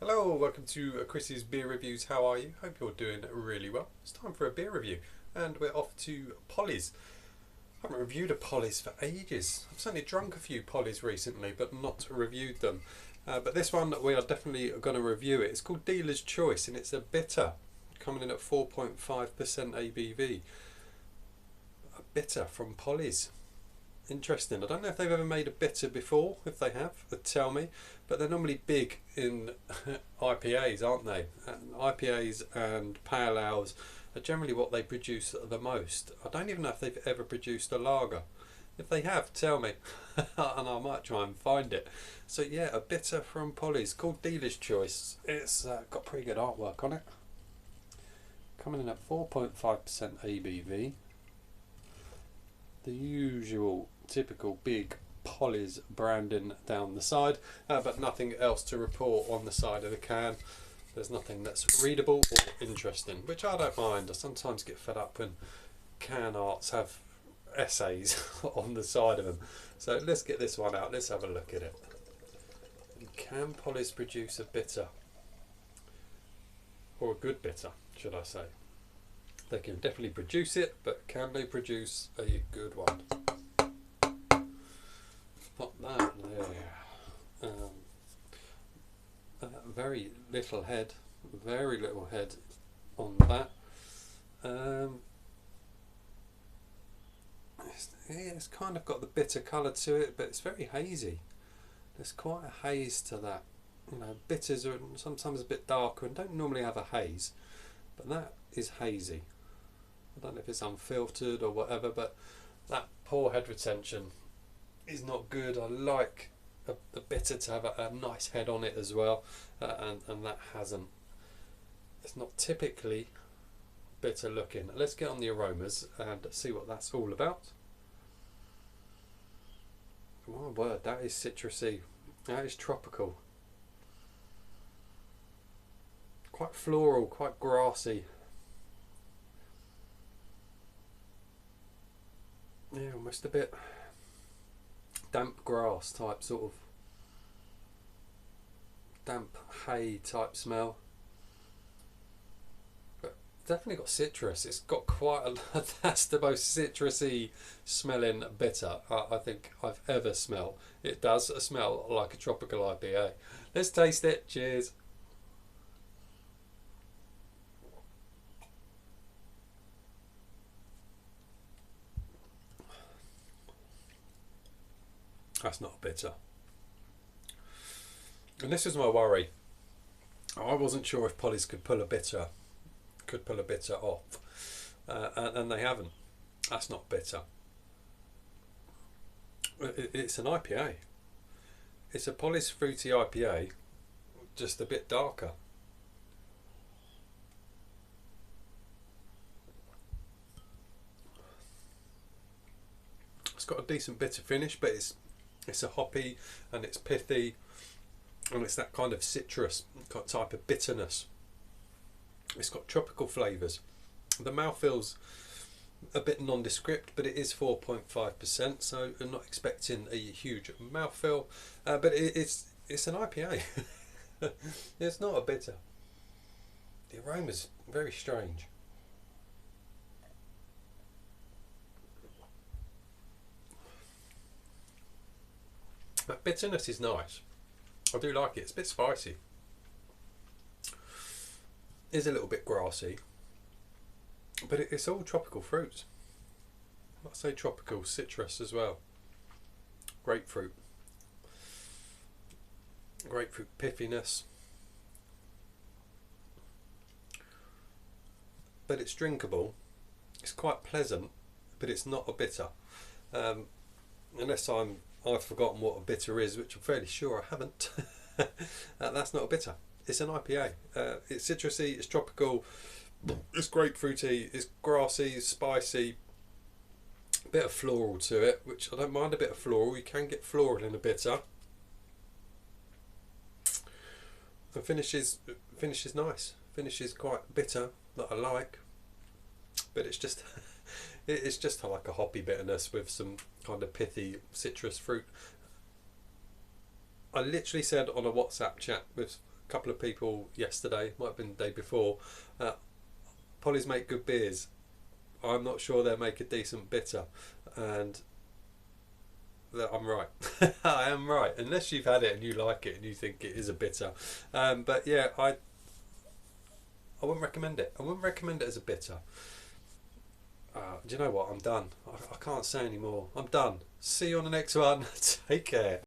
Hello, welcome to Chris's Beer Reviews. How are you? Hope you're doing really well. It's time for a beer review and we're off to Polly's. I haven't reviewed a Polly's for ages. I've certainly drunk a few Polly's recently but not reviewed them. But this one we are definitely going to review it. It's called Dealer's Choice and it's a bitter coming in at 4.5% ABV. A bitter from Polly's. Interesting. I don't know if they've ever made a bitter before. If they have, tell me. But they're normally big in IPAs, aren't they? And IPAs and pale ales are generally what they produce the most. I don't even know if they've ever produced a lager. If they have, tell me, and I might try and find it. So yeah, a bitter from Polly's called Dealer's Choice. It's got pretty good artwork on it. Coming in at 4.5% ABV. The usual typical big Polly's branding down the side, but nothing else to report on the side of the can. There's nothing that's readable or interesting, which I don't mind. I sometimes get fed up when can arts have essays on the side of them. So let's get this one out, let's have a look at it. Can Polly's produce a bitter? Or a good bitter, should I say? They can definitely produce it, but can they produce a good one? Pop that there. Very little head on that. It's kind of got the bitter colour to it, but it's very hazy. There's quite a haze to that. You know, bitters are sometimes a bit darker and don't normally have a haze, but that is hazy. I don't know if it's unfiltered or whatever, but that poor head retention is not good. I like the bitter to have a nice head on it as well, and that hasn't. It's not typically bitter looking. Let's get on the aromas and see what that's all about. My word, that is citrusy. That is tropical. Quite floral, quite grassy. Yeah, almost a bit damp grass type, sort of damp hay type smell. But definitely got citrus. It's got quite a that's the most citrusy smelling bitter I think I've ever smelled. It does smell like a tropical IPA. Let's taste it. Cheers. That's not a bitter. And this is my worry. I wasn't sure if Polly's could pull a bitter off, and they haven't. That's not bitter. It's an IPA. It's a Polly's fruity IPA, just a bit darker. It's got a decent bitter finish, but it's a hoppy and it's pithy and it's that kind of citrus type of bitterness. It's got tropical flavours. The mouthfeel's a bit nondescript, but it is 4.5%, so I'm not expecting a huge mouthfeel, but it's an IPA. It's not a bitter. The aroma's very strange. That bitterness is nice. I do like it. It's a bit spicy. Is a little bit grassy, but it's all tropical fruits. I'd say tropical citrus as well. Grapefruit piffiness, but it's drinkable. It's quite pleasant, but it's not a bitter. Unless I've forgotten what a bitter is, which I'm fairly sure I haven't. That's not a bitter. It's an IPA. It's citrusy, it's tropical, it's grapefruity, it's grassy, it's spicy, a bit of floral to it, which I don't mind a bit of floral. You can get floral in a bitter. The finish is nice. Finish is quite bitter, that I like, but it's just it's just like a hoppy bitterness with some kind of pithy citrus fruit. I literally said on a WhatsApp chat with a couple of people yesterday, might have been the day before. Polly's make good beers. I'm not sure they make a decent bitter, and I'm right. I am right, unless you've had it and you like it and you think it is a bitter. But yeah, I wouldn't recommend it. I wouldn't recommend it as a bitter. Do you know what? I'm done. I can't say any more. I'm done. See you on the next one. Take care.